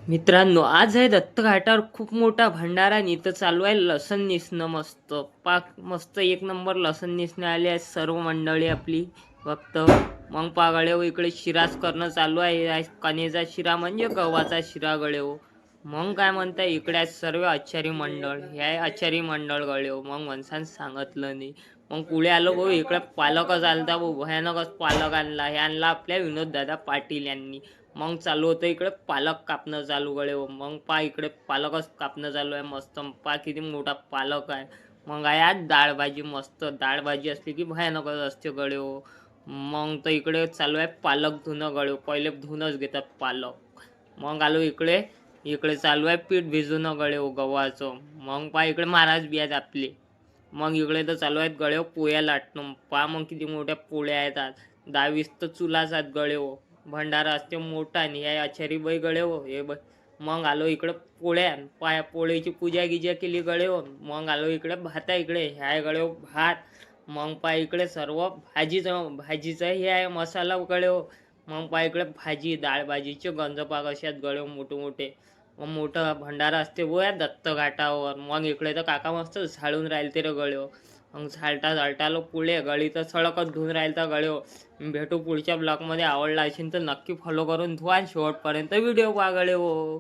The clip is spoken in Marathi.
मित्रांनो, आज आहे दत्तघाटावर खूप मोठा भंडारा आणि इथं चालू आहे लसण निसणं मस्त. मस्त एक नंबर लसण निसणे आले आहेत सर्व मंडळी आपली फक्त. मग पागळे इकडे शिराच करणं चालू आहे. कणेचा शिरा म्हणजे गव्हाचा शिरा गळे हो. मग काय म्हणताय इकडे आहेत सर्व आचारी मंडळ. हे आहे आचारी मंडळ गळे हो. मग माणसानं सांगितलं नाही. मग पुढे आलो भाऊ, इकडे पालकच आलता भाऊ, भयानकच पालक आणला. हे आणला आपल्या विनोददादा पाटील यांनी. मग चालू होतं इकडे पालक कापणं चालू गळे हो. मग पा इकडे पालकच कापणं चालू आहे मस्त. पा किती मोठा पालक आहे. मग आहे आज डाळ भाजी मस्त. डाळ भाजी असली की भयानकच असते गळे हो. मग तर इकडे चालू आहे पालक धुणं गळे हो. पहिले धुणंच घेतात पालक. मग आलो इकडे. इकडे चालू आहे पीठ भिजवणं गळे हो गव्हाचं. मग पा इकडे महाराज बी आहेत आपले. मग इकडे तर चालू आहेत गळे हो पोळ्या लाटणं. पा मग किती मोठ्या पोळ्या आहेत आज. 10-20 तर चुलाच आहेत गळे हो. भंडारा असते मोठा आणि हे आचारी बाई गळे हो हे मग आलो इकडे पोळ्या. पाया पोळीची पूजा गिजा केली गळे हो. मग आलो इकडे भाता इकडे ह्या गळे हो भात. मग पाय इकडे सर्व भाजीचं हे आहे मसाला गळे हो. मग पाय इकडे भाजी डाळ भाजीचे गंज पाक असे आहेत गळे हो मोठे मोठे. मग मोठा भंडारा असते वो या दत्त घाटावर. मग इकडे तर काका मस्त झाडून राहिले ते रे गळे हो. मग झालटा झालटालो पुढे गळी तर सडकच धुवून राहील तर गळे हो. भेटू पुढच्या ब्लॉगमध्ये. आवडला असेल तर नक्की फॉलो करून ठेवा आणि शेवटपर्यंत व्हिडिओ पहा गळे हो.